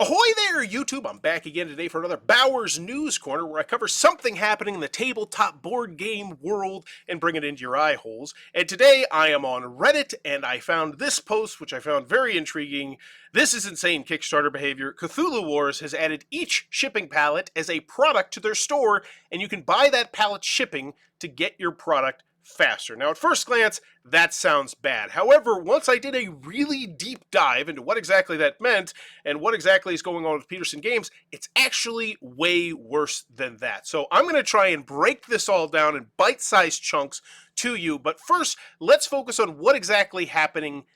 Ahoy there, YouTube! I'm back again today for another Bowers News Corner where I cover something happening in the tabletop board game world and bring it into your eye holes. And today I am on Reddit and I found this post, which I found very intriguing. This is insane Kickstarter behavior. Cthulhu Wars has added each shipping pallet as a product to their store, and you can buy that pallet shipping to get your product faster. Now, at first glance, that sounds bad. However, once I did a really deep dive into what exactly that meant and what exactly is going on with Petersen Games, it's actually way worse than that. So I'm going to try and break this all down in bite-sized chunks to you. But first, let's focus on what is happening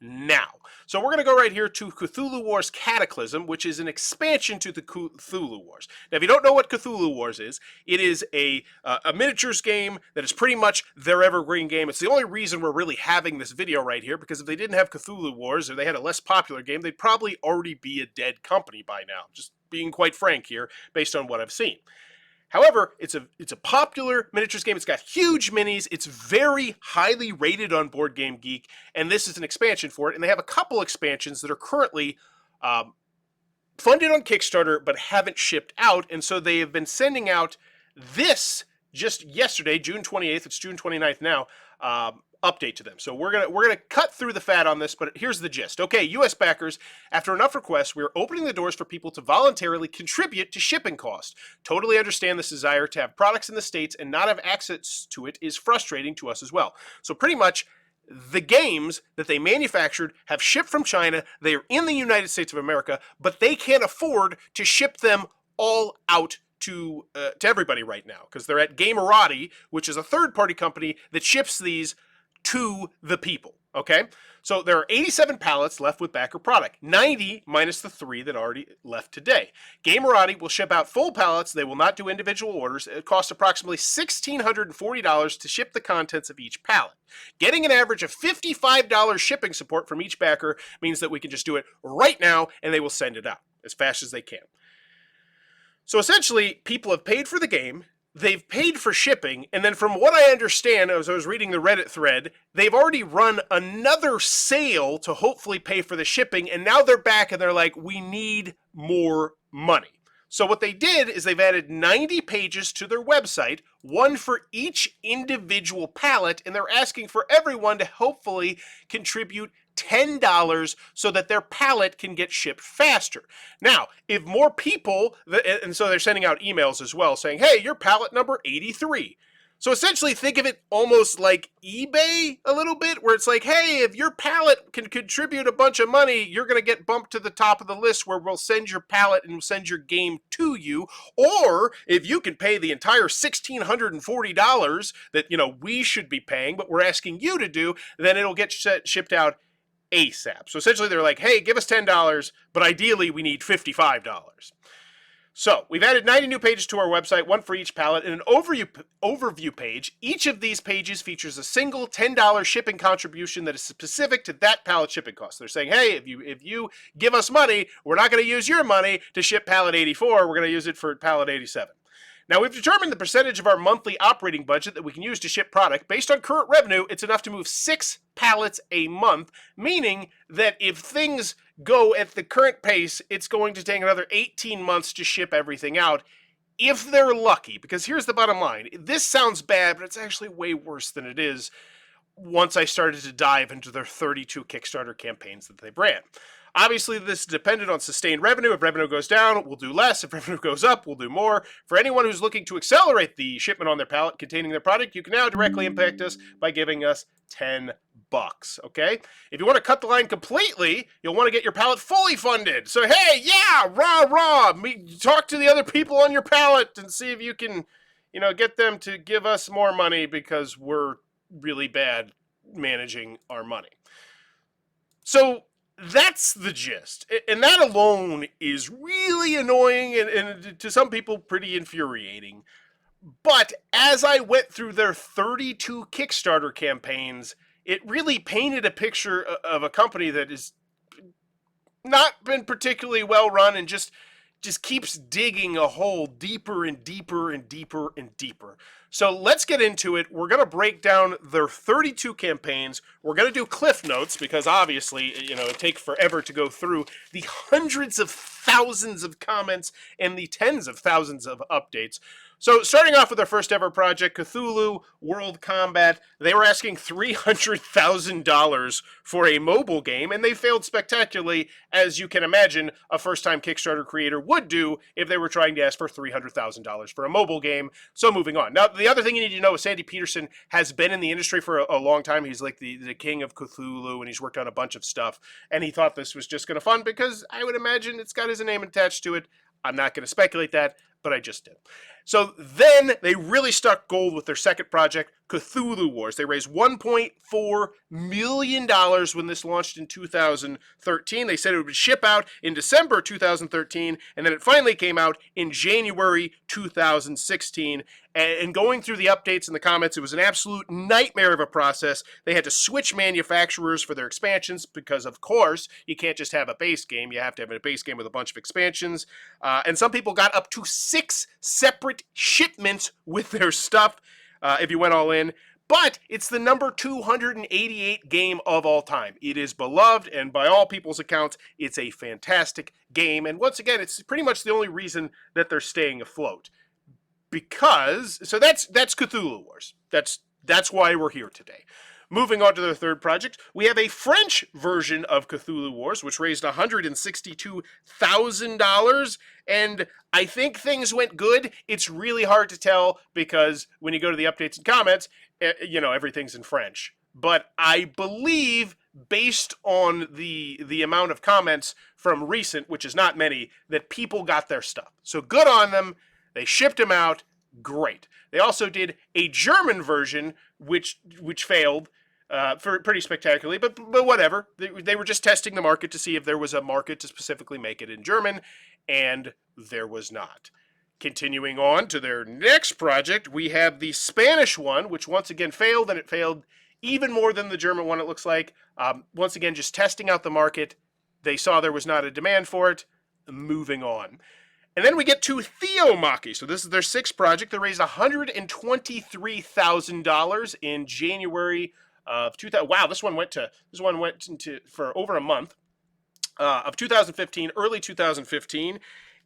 now. So we're going to go right here to Cthulhu Wars Cataclysm, which is an expansion to the Cthulhu Wars. Now, if you don't know what Cthulhu Wars is, it is a miniatures game that is pretty much their evergreen game. It's the only reason we're really having this video right here, because if they didn't have Cthulhu Wars or they had a less popular game, they'd probably already be a dead company by now. Just being quite frank here, based on what I've seen. However, it's a popular miniatures game. It's got huge minis. It's very highly rated on Board Game Geek, and this is an expansion for it. And they have a couple expansions that are currently funded on Kickstarter but haven't shipped out. And so they have been sending out this just yesterday, June 28th. It's June 29th now. Update to them. So we're gonna cut through the fat on this, but here's the gist. Okay, U.S. backers, after enough requests, we are opening the doors for people to voluntarily contribute to shipping costs. Totally understand this desire to have products in the States and not have access to it is frustrating to us as well. So pretty much, the games that they manufactured have shipped from China. They are in the United States of America, but they can't afford to ship them all out to everybody right now because they're at Gamerati, which is a third-party company that ships these to the people, okay? So there are 87 pallets left with backer product, 90 minus the 3 that already left today. Gamerati will ship out full pallets. They will not do individual orders. It costs approximately $1,640 to ship the contents of each pallet. Getting an average of $55 shipping support from each backer means that we can just do it right now and they will send it out as fast as they can. So essentially, people have paid for the game, they've paid for shipping, and then from what I understand, as I was reading the Reddit thread, they've already run another sale to hopefully pay for the shipping, and now they're back and they're like, we need more money. So what they did is they've added 90 pages to their website, one for each individual pallet, and they're asking for everyone to hopefully contribute $10 so that their pallet can get shipped faster. Now, if more people, and so they're sending out emails as well saying, hey, your pallet number 83. So essentially think of it almost like eBay a little bit, where it's like, hey, if your pallet can contribute a bunch of money, you're going to get bumped to the top of the list where we'll send your pallet and we'll send your game to you. Or if you can pay the entire $1,640 that, we should be paying, but we're asking you to do, then it'll get shipped out ASAP. So essentially they're like, hey, give us $10, but ideally we need $55. So we've added 90 new pages to our website, one for each pallet, and an overview page. Each of these pages features a single $10 shipping contribution that is specific to that pallet shipping cost. They're saying, hey, if you give us money, we're not going to use your money to ship pallet 84. We're going to use it for pallet 87. Now, we've determined the percentage of our monthly operating budget that we can use to ship product. Based on current revenue, it's enough to move 6 pallets a month, meaning that if things go at the current pace, it's going to take another 18 months to ship everything out, if they're lucky. Because here's the bottom line. This sounds bad, but it's actually way worse than it is once I started to dive into their 32 Kickstarter campaigns that they've ran. Obviously, this is dependent on sustained revenue. If revenue goes down, we'll do less. If revenue goes up, we'll do more. For anyone who's looking to accelerate the shipment on their pallet containing their product, you can now directly impact us by giving us $10, okay? If you want to cut the line completely, you'll want to get your pallet fully funded. So, hey, yeah, rah, talk to the other people on your pallet and see if you can, get them to give us more money because we're really bad managing our money. So that's the gist, and that alone is really annoying and to some people pretty infuriating. But as I went through their 32 Kickstarter campaigns, it really painted a picture of a company that has not been particularly well run and just keeps digging a hole deeper and deeper and deeper and deeper. So let's get into it. We're going to break down their 32 campaigns. We're going to do cliff notes because obviously, it takes forever to go through the hundreds of thousands of comments and the tens of thousands of updates. So starting off with our first ever project, Cthulhu World Combat, they were asking $300,000 for a mobile game, and they failed spectacularly, as you can imagine a first-time Kickstarter creator would do if they were trying to ask for $300,000 for a mobile game. So moving on. Now, the other thing you need to know is Sandy Petersen has been in the industry for a long time. He's like the king of Cthulhu, and he's worked on a bunch of stuff, and he thought this was just kind of fun because I would imagine it's got his name attached to it. I'm not going to speculate that, but I just did. So then they really struck gold with their second project, Cthulhu Wars. They raised $1.4 million when this launched in 2013. They said it would ship out in December 2013, and then it finally came out in January 2016. And going through the updates and the comments, it was an absolute nightmare of a process. They had to switch manufacturers for their expansions because, of course, you can't just have a base game. You have to have a base game with a bunch of expansions. And some people got up to 6 separate shipments with their stuff if you went all in. But it's the number 288 game of all time. It is beloved, and by all people's accounts, it's a fantastic game. And once again, it's pretty much the only reason that they're staying afloat. So that's Cthulhu Wars. That's why we're here today. Moving on to their third project, we have a French version of Cthulhu Wars, which raised $162,000, and I think things went good. It's really hard to tell because when you go to the updates and comments, everything's in French. But I believe, based on the amount of comments from recent, which is not many, that people got their stuff. So good on them. They shipped them out. Great. They also did a German version, which failed for pretty spectacularly, but whatever. They were just testing the market to see if there was a market to specifically make it in German, and there was not. Continuing on to their next project, we have the Spanish one, which once again failed, and it failed even more than the German one, it looks like. Once again, just testing out the market. They saw there was not a demand for it. Moving on. And then we get to Theomachy. So this is their sixth project. They raised $123,000 in January of 2000. Wow, this one went into for over a month of 2015, early 2015,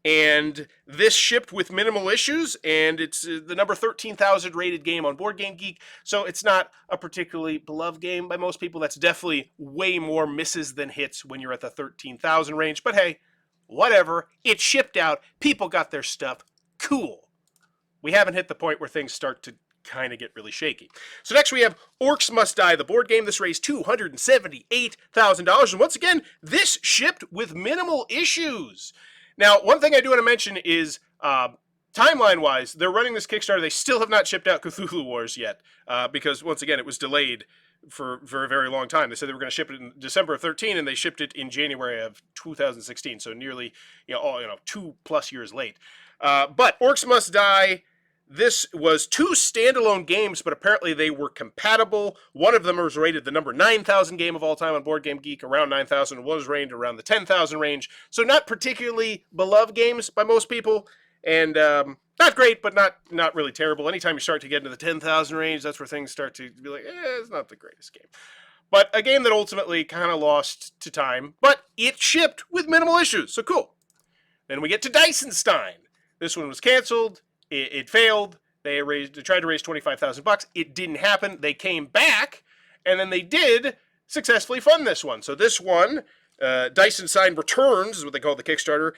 and this shipped with minimal issues. And it's the number 13,000 rated game on BoardGame Geek. So it's not a particularly beloved game by most people. That's definitely way more misses than hits when you're at the 13,000 range. But hey. Whatever, it shipped out, people got their stuff, cool. We haven't hit the point where things start to kind of get really shaky. So next we have Orcs Must Die, the board game. This raised $278,000, and once again, this shipped with minimal issues. Now, one thing I do want to mention is, timeline-wise, they're running this Kickstarter. They still have not shipped out Cthulhu Wars yet, because, once again, it was delayed for a very long time. They said they were going to ship it in December of 13, and they shipped it in January of 2016. So nearly, 2+ years late. But Orcs Must Die. This was 2 standalone games, but apparently they were compatible. One of them was rated the number 9,000 game of all time on BoardGame Geek, around 9,000. One was rated around the 10,000 range. So not particularly beloved games by most people, and not great, but not really terrible. Anytime you start to get into the 10,000 range, that's where things start to be like, it's not the greatest game. But a game that ultimately kind of lost to time, but it shipped with minimal issues, so cool. Then we get to Dysonstein. This one was canceled. It failed. They tried to raise $25,000. It didn't happen. They came back, and then they did successfully fund this one. So this one, Dysonstein Returns, is what they call the Kickstarter.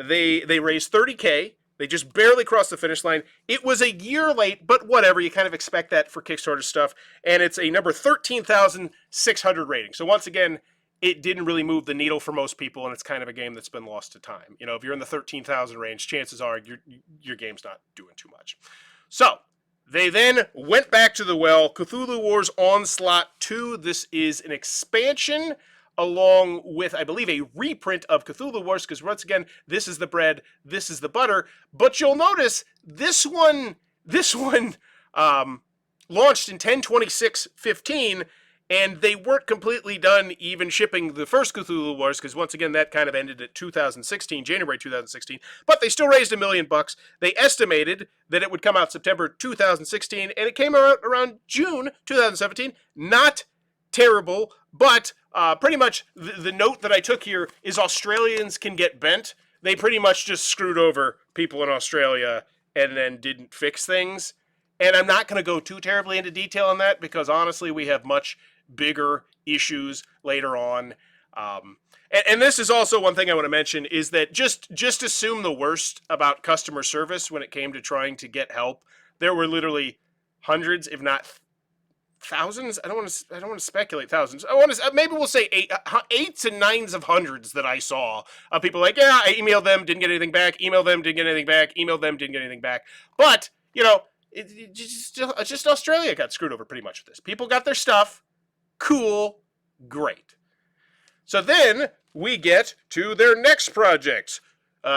They raised $30K. They just barely crossed the finish line. It was a year late, but whatever. You kind of expect that for Kickstarter stuff. And it's a number 13,600 rating. So once again, it didn't really move the needle for most people, and it's kind of a game that's been lost to time. If you're in the 13,000 range, chances are your game's not doing too much. So they then went back to the well. Cthulhu Wars Onslaught 2. This is an expansion along with, I believe, a reprint of Cthulhu Wars, because once again, this is the bread, this is the butter. But you'll notice this one launched in 10/26/15, And they weren't completely done even shipping the first Cthulhu Wars, because once again, that kind of ended at 2016, January 2016. But they still raised $1 million. They estimated that it would come out September 2016, and it came out around June 2017. Not terrible, but pretty much the note that I took here is Australians can get bent. They pretty much just screwed over people in Australia and then didn't fix things. And I'm not going to go too terribly into detail on that, because honestly, we have much bigger issues later on. And this is also one thing I want to mention, is that just assume the worst about customer service when it came to trying to get help. There were literally hundreds, if not thousands. I don't want to speculate thousands. Maybe we'll say eights and nines of hundreds that I saw of people like, yeah, I emailed them, didn't get anything back. Emailed them, didn't get anything back. Emailed them, didn't get anything back. But just Australia got screwed over pretty much with this. People got their stuff. Cool. Great. So then we get to their next project.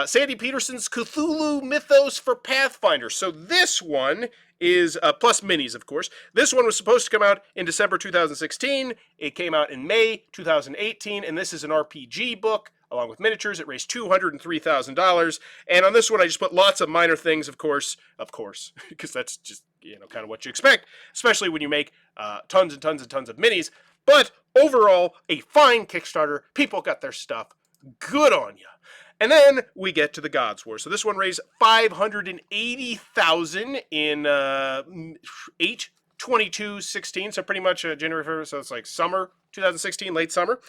Sandy Petersen's Cthulhu Mythos for Pathfinder. So this one is, plus minis, of course. This one was supposed to come out in December 2016. It came out in May 2018, and this is an RPG book, along with miniatures. It raised $203,000. And on this one, I just put lots of minor things, of course, because that's just, kind of what you expect, especially when you make tons and tons and tons of minis. But overall, a fine Kickstarter. People got their stuff. Good on you. And then we get to the Gods War. So this one raised $580,000 in 8/22/16. So pretty much January, February. So it's like summer 2016, late summer.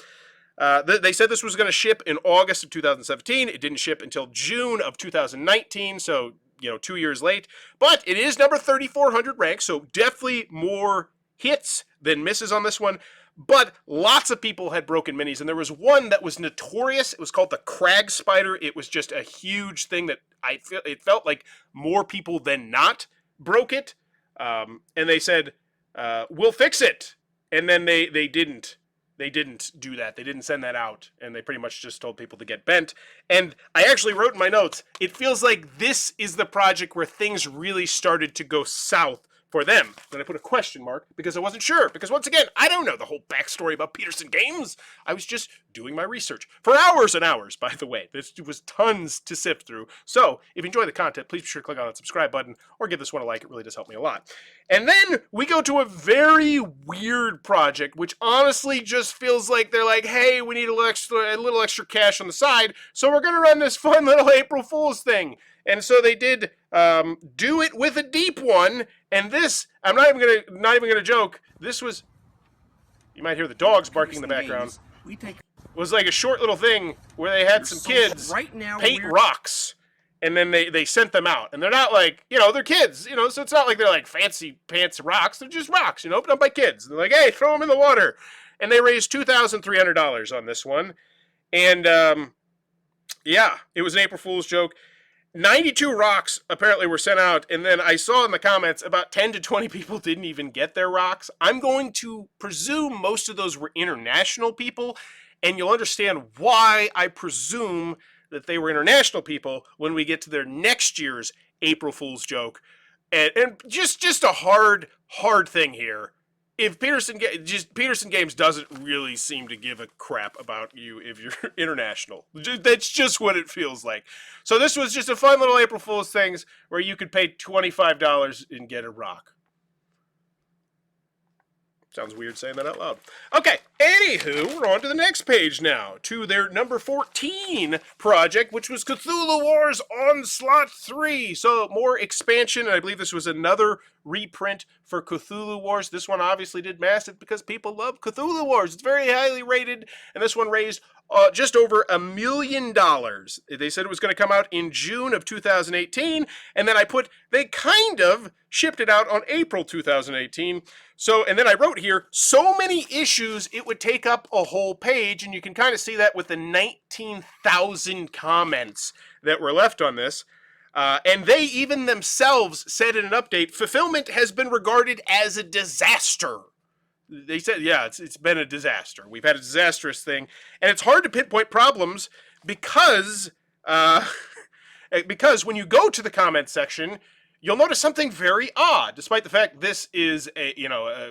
They said this was going to ship in August of 2017. It didn't ship until June of 2019. So 2 years late. But it is number 3,400 ranked. So definitely more hits than misses on this one. But lots of people had broken minis, and there was one that was notorious. It was called the Crag Spider. It was just a huge thing that it felt like more people than not broke it. And they said, we'll fix it. And then they didn't. They didn't do that. They didn't send that out, and they pretty much just told people to get bent. And I actually wrote in my notes, it feels like this is the project where things really started to go south for them. Then I put a question mark because I wasn't sure. Because once again, I don't know the whole backstory about Petersen Games. I was just doing my research for hours and hours, by the way. This was tons to sift through. So if you enjoy the content, please be sure to click on that subscribe button or give this one a like. It really does help me a lot. And then we go to a very weird project, which honestly just feels like they're like, hey, we need a little extra cash on the side, so we're going to run this fun little April Fool's thing. And so they did do it with a deep one. And this, I'm not even gonna joke. This was, you might hear the dogs barking in the background. Was like a short little thing where they had some kids paint rocks, and then they sent them out. And they're not like, they're kids, so it's not like they're like fancy pants rocks. They're just rocks, put up by kids. They're like, hey, throw them in the water. And they raised $2,300 on this one. And yeah, it was an April Fool's joke. 92 rocks apparently were sent out, and then I saw in the comments about 10 to 20 people didn't even get their rocks. I'm going to presume most of those were international people, and you'll understand why I presume that they were international people when we get to their next year's April Fool's joke. And just a hard thing here. If Petersen Games doesn't really seem to give a crap about you if you're international. That's just what it feels like. So this was just a fun little April Fool's things where you could pay $25 and get a rock. Sounds weird saying that out loud. Okay, anywho, we're on to the next page now, to their number 14 project, which was Cthulhu Wars Onslaught 3. So more expansion, and I believe this was another reprint for Cthulhu Wars. This one obviously did massive because people love Cthulhu Wars. It's very highly rated, and this one raised just over $1 million. They said it was going to come out in June of 2018, and then they kind of shipped it out on April 2018. So, and then I wrote here, so many issues, it would take up a whole page, and you can kind of see that with the 19,000 comments that were left on this. And they even themselves said in an update, fulfillment has been regarded as a disaster. They said, yeah, it's been a disaster. We've had a disastrous thing. And it's hard to pinpoint problems because when you go to the comment section, you'll notice something very odd. Despite the fact this is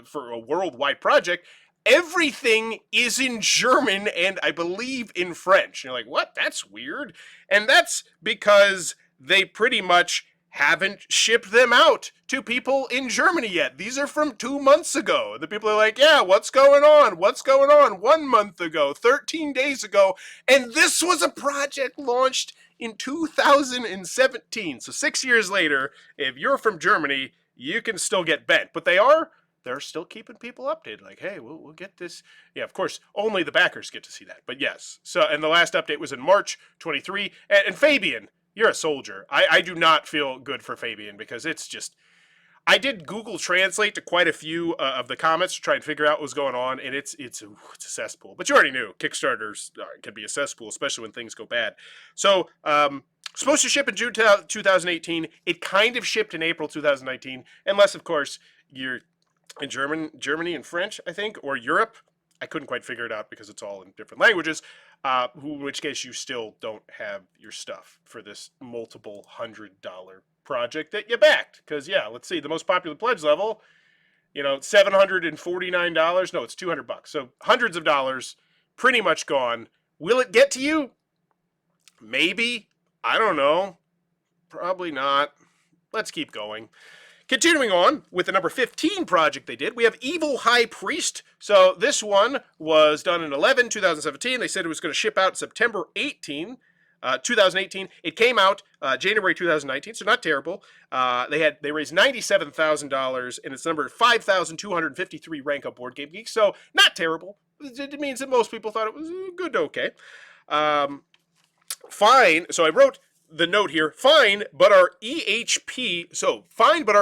for a worldwide project, everything is in German and I believe in French. And you're like, what? That's weird. And that's because they pretty much haven't shipped them out to people in Germany yet. These are from 2 months ago. The people are like, yeah, what's going on? What's going on? 1 month ago, 13 days ago. And this was a project launched in 2017. So 6 years later, if you're from Germany, you can still get bent. But they're still keeping people updated. Like, hey, we'll get this. Yeah, of course, only the backers get to see that. But yes. So, and the last update was in March 23. And Fabian, you're a soldier. I do not feel good for Fabian because it's just... I did Google Translate to quite a few of the comments to try and figure out what was going on, and it's a cesspool. But you already knew Kickstarters can be a cesspool, especially when things go bad. So, supposed to ship in June 2018. It kind of shipped in April 2019, unless, of course, you're in Germany and French, I think, or Europe. I couldn't quite figure it out because it's all in different languages, in which case you still don't have your stuff for this multiple $100 project that you backed. Because, yeah, let's see, the most popular pledge level, $749. No, it's $200. So hundreds of dollars, pretty much gone. Will it get to you? Maybe. I don't know. Probably not. Let's keep going. Continuing on with the number 15 project they did, we have Evil High Priest. So this one was done in 2017. They said it was going to ship out September 2018. It came out January 2019, so not terrible. They raised $97,000, and it's number 5,253 rank on Board Game Geek, so not terrible. It means that most people thought it was good to okay. Fine. So I wrote the note here, fine, but our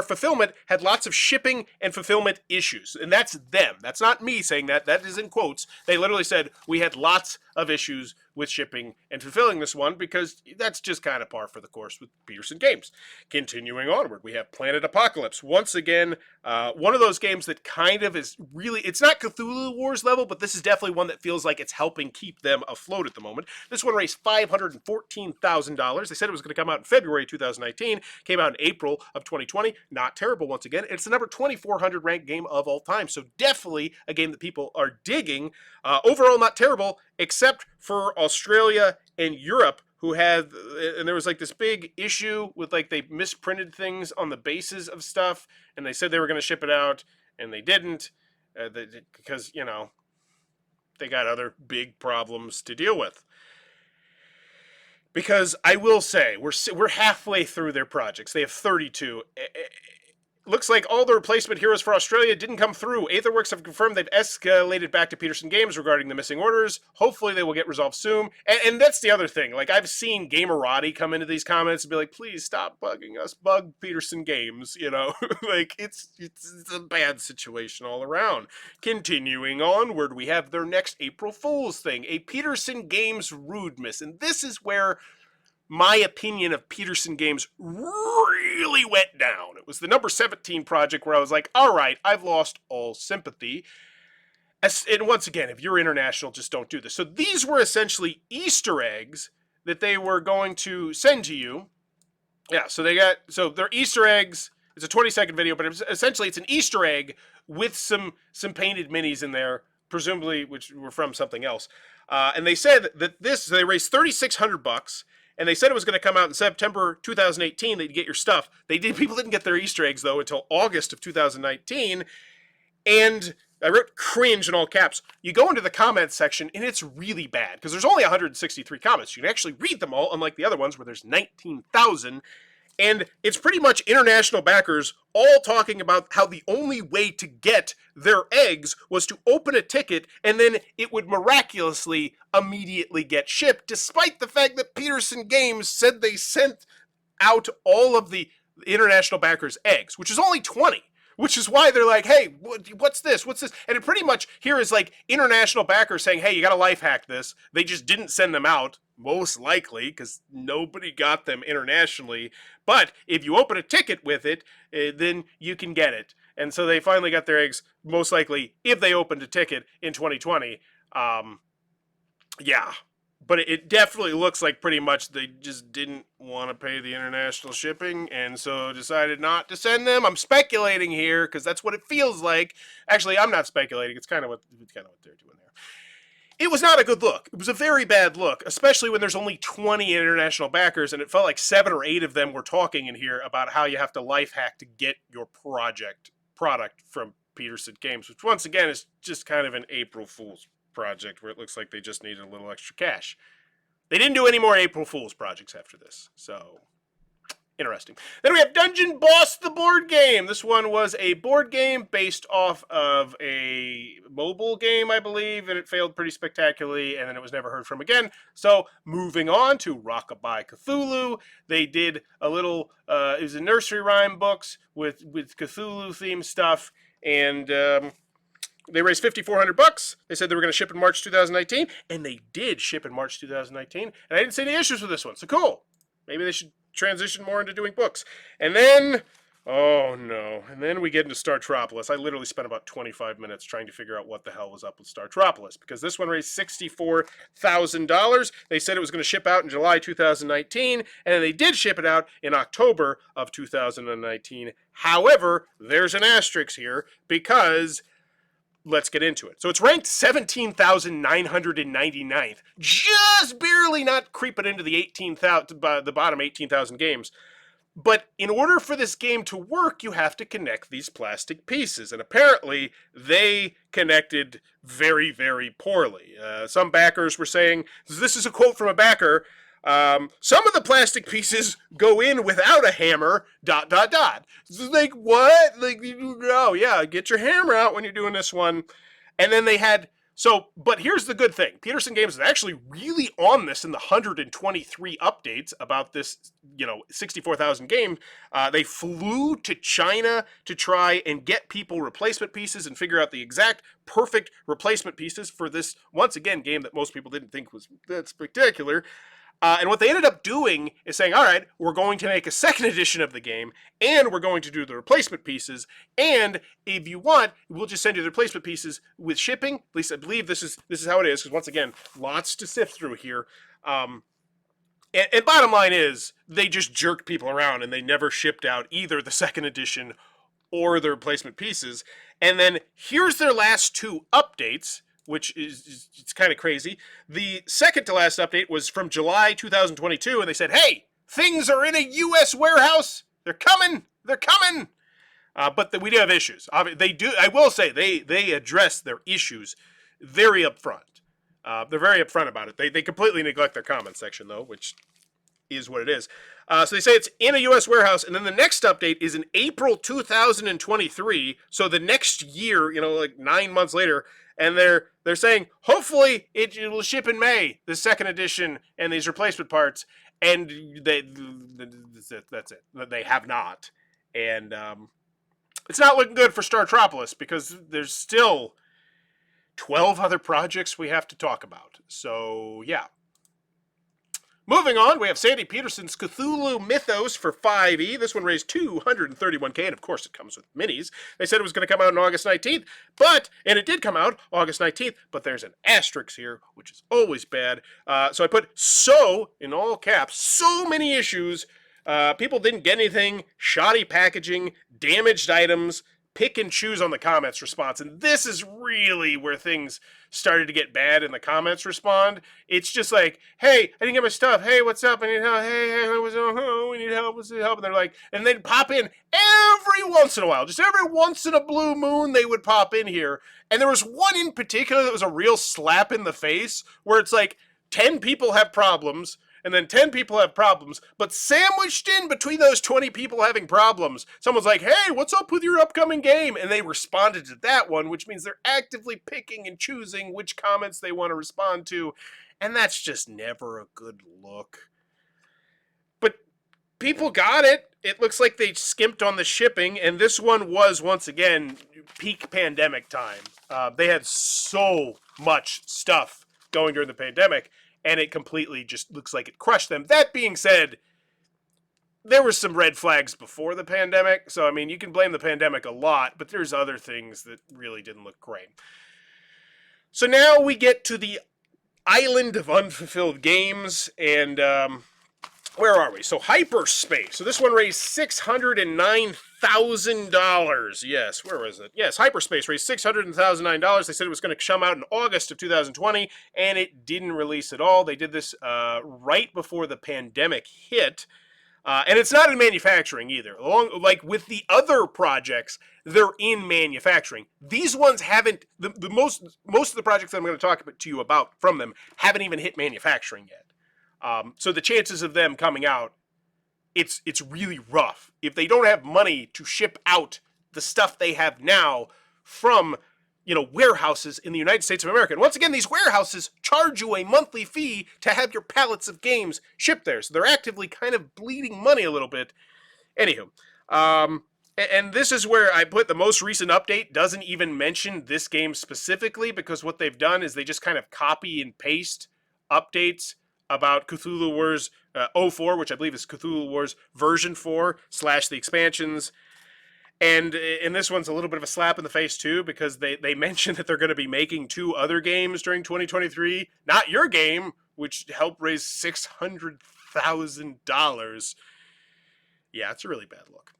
fulfillment had lots of shipping and fulfillment issues. And that's them. That's not me saying that. That is in quotes. They literally said we had lots of issues with shipping and fulfilling this one because that's just kind of par for the course with Petersen Games. Continuing onward, we have Planet Apocalypse. Once again, one of those games that kind of is really, it's not Cthulhu Wars level, but this is definitely one that feels like it's helping keep them afloat at the moment. This one raised $514,000. They said it was going to come out in February 2019, came out in April of 2020. Not terrible once again. It's the number 2,400 ranked game of all time, so definitely a game that people are digging. Overall, not terrible, except for Australia and Europe, who had, and there was like this big issue with like they misprinted things on the bases of stuff, and they said they were going to ship it out, and they didn't, because, they got other big problems to deal with. Because I will say, we're halfway through their projects. They have 32. Looks like all the replacement heroes for Australia didn't come through. Aetherworks have confirmed they've escalated back to Petersen Games regarding the missing orders. Hopefully they will get resolved soon. And that's the other thing. Like, I've seen Gamerati come into these comments and be like, please stop bugging us. Bug Petersen Games, Like, it's a bad situation all around. Continuing onward, we have their next April Fool's thing. A Petersen Games Rude Miss. And this is where my opinion of Petersen Games really went down. It was the number 17 project where I was like, all right, I've lost all sympathy. And once again, if you're international, just don't do this. So these were essentially Easter eggs that they were going to send to you. Yeah, so they're Easter eggs. It's a 20-second video, but essentially it's an Easter egg with some painted minis in there, presumably which were from something else. And they said that they raised $3,600. And they said it was going to come out in September 2018 that you get your stuff. People didn't get their Easter eggs, though, until August of 2019. And I wrote cringe in all caps. You go into the comments section, and it's really bad, because there's only 163 comments. You can actually read them all, unlike the other ones where there's 19,000. And it's pretty much international backers all talking about how the only way to get their eggs was to open a ticket and then it would miraculously immediately get shipped, despite the fact that Petersen Games said they sent out all of the international backers' eggs, which is only 20. Which is why they're like, hey, what's this? What's this? And it pretty much here is like international backers saying, hey, you got to life hack this. They just didn't send them out, most likely, because nobody got them internationally. But if you open a ticket with it, then you can get it. And so they finally got their eggs, most likely, if they opened a ticket in 2020. Yeah. but it definitely looks like pretty much they just didn't want to pay the international shipping and so decided not to send them. I'm speculating here because that's what it feels like. Actually, I'm not speculating. It's kind of what they're doing there. It was not a good look. It was a very bad look, especially when there's only 20 international backers, and it felt like 7 or 8 of them were talking in here about how you have to life hack to get your product from Petersen Games, which once again is just kind of an April Fool's project where it looks like they just needed a little extra cash. They didn't do any more April Fool's projects after this, so interesting. Then we have Dungeon Boss, the board game. This one was a board game based off of a mobile game, I believe, and it failed pretty spectacularly, and then it was never heard from again. So moving on to Rockabye Cthulhu, they did a little, it was a nursery rhyme books with Cthulhu-themed stuff, and they raised $5,400. They said they were going to ship in March 2019, and they did ship in March 2019, and I didn't see any issues with this one, so cool. Maybe they should transition more into doing books. And then, oh no, and then we get into Startropolis. I literally spent about 25 minutes trying to figure out what the hell was up with Startropolis, because this one raised $64,000. They said it was going to ship out in July 2019, and they did ship it out in October of 2019. However, there's an asterisk here, because let's get into it. So it's ranked 17,999th, just barely not creeping into the 18,000, the bottom 18,000 games. But in order for this game to work, you have to connect these plastic pieces, and apparently they connected very, very poorly. Some backers were saying, this is a quote from a backer, some of the plastic pieces go in without a hammer, ... Like, what? Like, oh, yeah, get your hammer out when you're doing this one. And then they had, but here's the good thing. Petersen Games is actually really on this in the 123 updates about this, 64,000 game. They flew to China to try and get people replacement pieces and figure out the exact perfect replacement pieces for this, once again, game that most people didn't think was that spectacular. And what they ended up doing is saying, all right, we're going to make a second edition of the game, and we're going to do the replacement pieces, and if you want, we'll just send you the replacement pieces with shipping. At least I believe this is how it is, because once again, lots to sift through here. And bottom line is, they just jerked people around, and they never shipped out either the second edition or the replacement pieces. And then here's their last 2 updates, which is it's kind of crazy. The second to last update was from July 2022, and they said, hey, things are in a U.S. warehouse. They're coming. But we do have issues. They do. I will say they address their issues very upfront. They're very upfront about it. They completely neglect their comment section, though, which is what it is. So they say it's in a U.S. warehouse, and then the next update is in April 2023, so the next year, like 9 months later, and they're saying, hopefully it will ship in May, the second edition, and these replacement parts, and that's it. They have not. And it's not looking good for Startropolis, because there's still 12 other projects we have to talk about. So, yeah. Moving on, we have Sandy Petersen's Cthulhu Mythos for 5e. This one raised $231K, and of course it comes with minis. They said it was going to come out on August 19th, and it did come out August 19th, but there's an asterisk here, which is always bad. So I put in all caps, so many issues. People didn't get anything, shoddy packaging, damaged items, pick and choose on the comments response. And this is really where things started to get bad in the comments respond. It's just like, hey, I didn't get my stuff. Hey, what's up? I need help. Hey, we need help. What's the help? And they're like, and they'd pop in every once in a while. Just every once in a blue moon, they would pop in here. And there was one in particular that was a real slap in the face, where it's like 10 people have problems, and then 10 people have problems, but sandwiched in between those 20 people having problems, someone's like, hey, what's up with your upcoming game? And they responded to that one, which means they're actively picking and choosing which comments they want to respond to, and that's just never a good look. But people got it. It looks like they skimped on the shipping, and this one was, once again, peak pandemic time. They had so much stuff going during the pandemic, and it completely just looks like it crushed them. That being said, there were some red flags before the pandemic, so, I mean, you can blame the pandemic a lot, but there's other things that really didn't look great. So now we get to the island of unfulfilled games, and where are we? So Hyperspace. So this one raised $609,000. Yes, where was it? Yes, Hyperspace raised $609,000. They said it was going to come out in August of 2020, and it didn't release at all. They did this right before the pandemic hit. And it's not in manufacturing either. Like with the other projects, they're in manufacturing. These ones haven't. The most of the projects that I'm going to talk to you about from them haven't even hit manufacturing yet. So the chances of them coming out, it's really rough. If they don't have money to ship out the stuff they have now from, warehouses in the United States of America. And once again, these warehouses charge you a monthly fee to have your pallets of games shipped there. So they're actively kind of bleeding money a little bit. Anywho, and this is where I put the most recent update doesn't even mention this game specifically, because what they've done is they just kind of copy and paste updates about Cthulhu Wars 04, which I believe is Cthulhu Wars version 4 / the expansions. And this one's a little bit of a slap in the face, too, because they mentioned that they're going to be making 2 other games during 2023. Not your game, which helped raise $600,000. Yeah, it's a really bad look.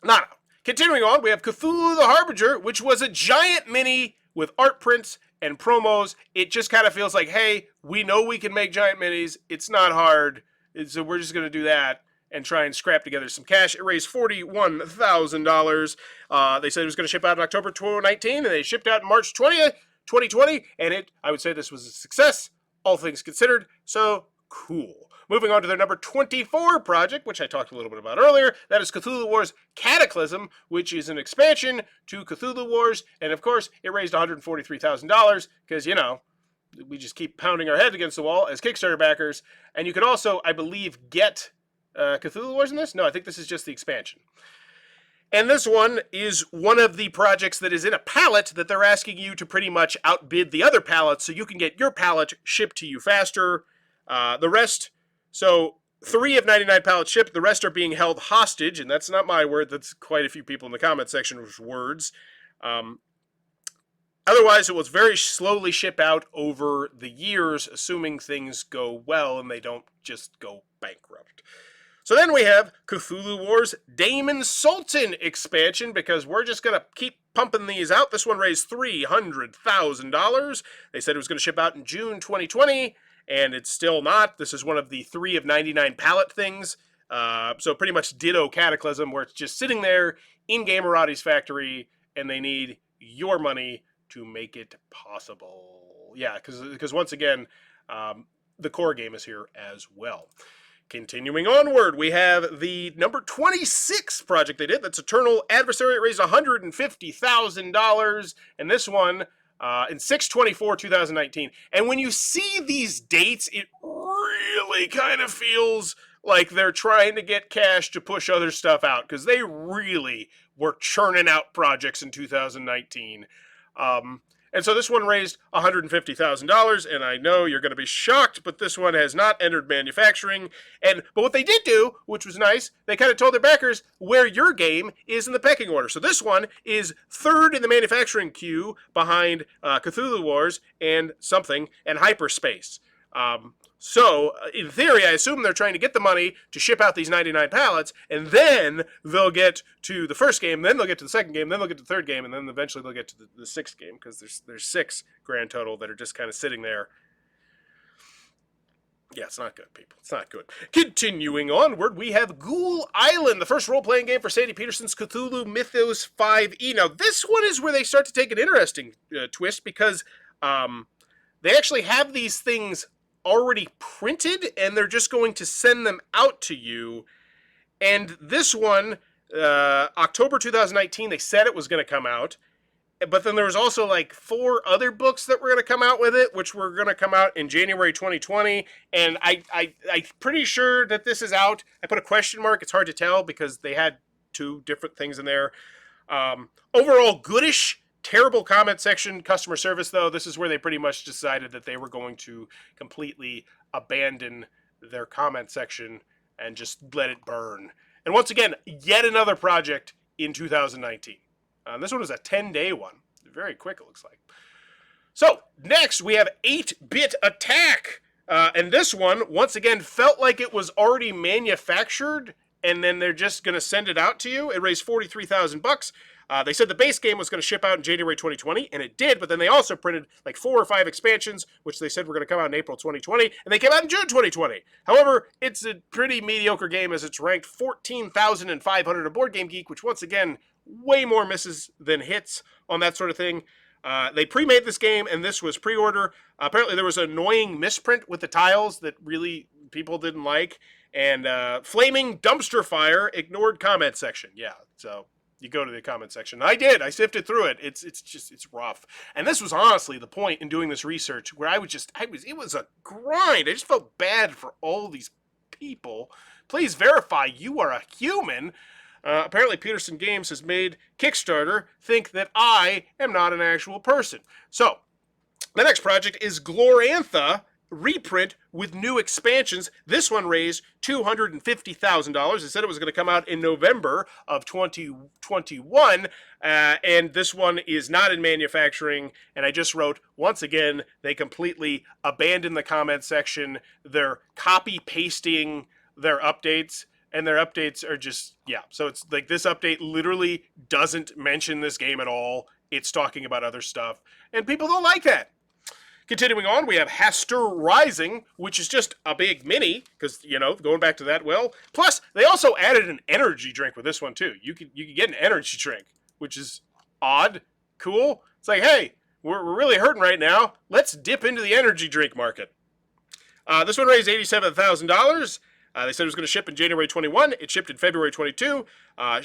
No. Continuing on, we have Cthulhu the Harbinger, which was a giant mini with art prints and promos. It just kind of feels like, hey, we know we can make giant minis. It's not hard. So we're just going to do that and try and scrap together some cash. It raised $41,000. They said it was going to ship out in October 2019, and they shipped out in March 20th, 2020. And I would say this was a success, all things considered. So cool. Moving on to their number 24 project, which I talked a little bit about earlier. That is Cthulhu Wars Cataclysm, which is an expansion to Cthulhu Wars. And of course, it raised $143,000 because, we just keep pounding our heads against the wall as Kickstarter backers. And you can also, I believe, get Cthulhu Wars in this? No, I think this is just the expansion. And this one is one of the projects that is in a pallet that they're asking you to pretty much outbid the other pallets so you can get your pallet shipped to you faster. The rest... So 3 of 99 pallets shipped, the rest are being held hostage, and that's not my word, that's quite a few people in the comment section's words. Otherwise, it will very slowly ship out over the years, assuming things go well and they don't just go bankrupt. So then we have Cthulhu Wars Daemon Sultan expansion, because we're just going to keep pumping these out. This one raised $300,000. They said it was going to ship out in June 2020. And it's still not. This is one of the 3 of 99 pallet things. So pretty much ditto Cataclysm, where it's just sitting there in Gamerati's factory, and they need your money to make it possible. Yeah, because once again, the core game is here as well. Continuing onward, we have the number 26 project they did. That's Eternal Adversary. It raised $150,000. And this one... in 6/24/2019. And when you see these dates, it really kind of feels like they're trying to get cash to push other stuff out, because they really were churning out projects in 2019. And so this one raised $150,000, and I know you're going to be shocked, but this one has not entered manufacturing. But what they did do, which was nice, they kind of told their backers where your game is in the pecking order. So this one is 3rd in the manufacturing queue behind Cthulhu Wars and Hyperspace. So, in theory, I assume they're trying to get the money to ship out these 99 pallets, and then they'll get to the first game, then they'll get to the second game, then they'll get to the third game, and then eventually they'll get to the 6th game, because there's 6 grand total that are just kind of sitting there. Yeah, it's not good, people. It's not good. Continuing onward, we have Ghoul Island, the first role-playing game for Sandy Petersen's Cthulhu Mythos 5e. Now, this one is where they start to take an interesting twist, because they actually have these things already printed, and they're just going to send them out to you. And this one, October 2019, they said it was going to come out. But then there was also like 4 other books that were going to come out with it, which were going to come out in January 2020. And I'm pretty sure that this is out. I put a question mark. It's hard to tell because they had 2 different things in there. Overall, goodish. Terrible comment section, customer service, though. This is where they pretty much decided that they were going to completely abandon their comment section and just let it burn. And once again, yet another project in 2019. This one was a 10-day one. Very quick, it looks like. So, next we have 8-Bit Attack. And this one, once again, felt like it was already manufactured, and then they're just going to send it out to you. It raised $43,000. They said the base game was going to ship out in January 2020, and it did, but then they also printed like 4 or 5 expansions, which they said were going to come out in April 2020, and they came out in June 2020. However, it's a pretty mediocre game as it's ranked 14,500 on Board Game Geek, which once again, way more misses than hits on that sort of thing. They pre-made this game, and this was pre-order. Apparently, there was an annoying misprint with the tiles that really people didn't like, and flaming dumpster fire ignored comment section. Yeah, so you go to the comment section. I did. I sifted through it. It's rough. And this was honestly the point in doing this research where it was a grind. I just felt bad for all these people. Please verify you are a human. Apparently, Petersen Games has made Kickstarter think that I am not an actual person. So, the next project is Glorantha reprint with new expansions. This one raised $250,000. They said it was going to come out in November of 2021, and this one is not in manufacturing. And I just wrote, once again, they completely abandoned the comment section. They're copy-pasting their updates. And their updates are just, yeah. So it's like this update literally doesn't mention this game at all. It's talking about other stuff. And people don't like that. Continuing on, we have Hastur Rising, which is just a big mini, because, you know, going back to that well. Plus, they also added an energy drink with this one, too. You could get an energy drink, which is odd, cool. It's like, hey, we're really hurting right now. Let's dip into the energy drink market. This one raised $87,000. They said it was going to ship in January 21. It shipped in February 22.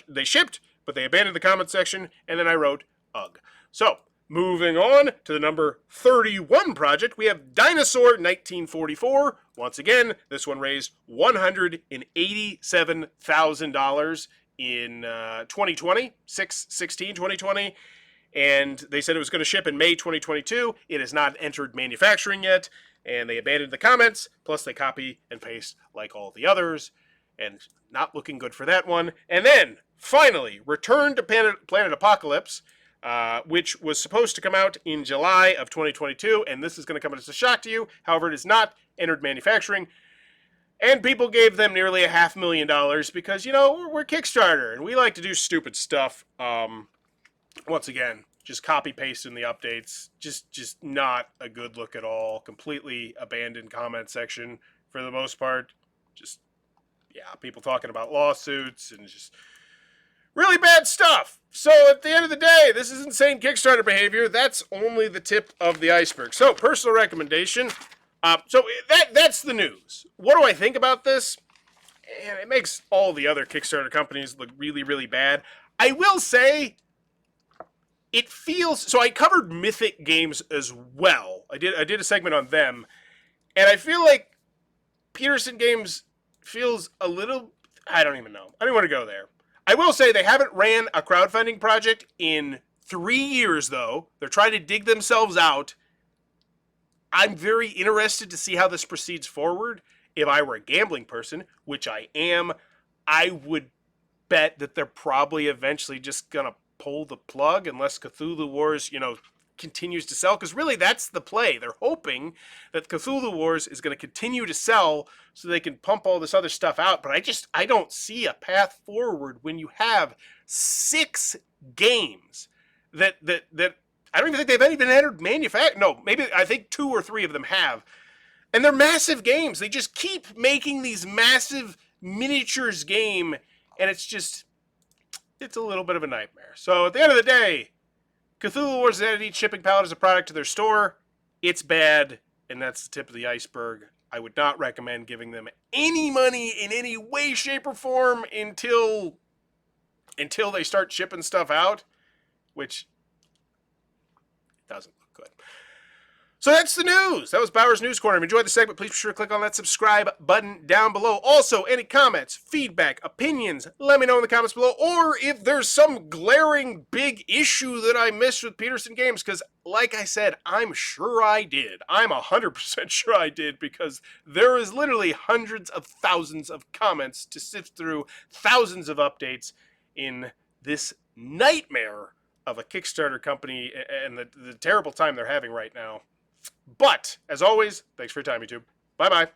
They shipped, but they abandoned the comment section, and then I wrote, ugh. So, moving on to the number 31 project, we have Dinosaur 1944. Once again, this one raised $187,000 in 2020, 6/16/2020. And they said it was going to ship in May 2022. It has not entered manufacturing yet. And they abandoned the comments, plus they copy and paste like all the others, and not looking good for that one. And then, finally, Return to Planet Apocalypse, which was supposed to come out in July of 2022, and this is going to come as a shock to you. However, it has not entered manufacturing, and people gave them nearly $500,000 because, you know, we're Kickstarter, and we like to do stupid stuff. Once again, just copy-pasting the updates. Just not a good look at all. Completely abandoned comment section for the most part. Just, yeah, people talking about lawsuits and just really bad stuff. So at the end of the day, this is insane Kickstarter behavior. That's only the tip of the iceberg. So, personal recommendation. So that's the news. What do I think about this? And it makes all the other Kickstarter companies look really, really bad. I will say, it feels, so I covered Mythic Games as well. I did a segment on them, and I feel like Petersen Games feels a little, I don't even know. I don't want to go there. I will say they haven't ran a crowdfunding project in 3 years, though. They're trying to dig themselves out. I'm very interested to see how this proceeds forward. If I were a gambling person, which I am, I would bet that they're probably eventually just going to pull the plug unless Cthulhu Wars, you know, continues to sell. Because really, that's the play. They're hoping that Cthulhu Wars is going to continue to sell so they can pump all this other stuff out. But I don't see a path forward when you have 6 games that I don't even think they've even entered manufacturing. No, maybe I think 2 or 3 of them have. And they're massive games. They just keep making these massive miniatures game, and it's a little bit of a nightmare. So at the end of the day, Cthulhu Wars has added each shipping pallet as a product to their store. It's bad, and that's the tip of the iceberg. I would not recommend giving them any money in any way, shape, or form until they start shipping stuff out, which doesn't look good. So that's the news. That was Bauer's News Corner. If you enjoyed the segment, please be sure to click on that subscribe button down below. Also, any comments, feedback, opinions, let me know in the comments below. Or if there's some glaring big issue that I missed with Petersen Games, because like I said, I'm sure I did. I'm 100% sure I did, because there is literally hundreds of thousands of comments to sift through, thousands of updates in this nightmare of a Kickstarter company and the terrible time they're having right now. But, as always, thanks for your time, YouTube. Bye-bye.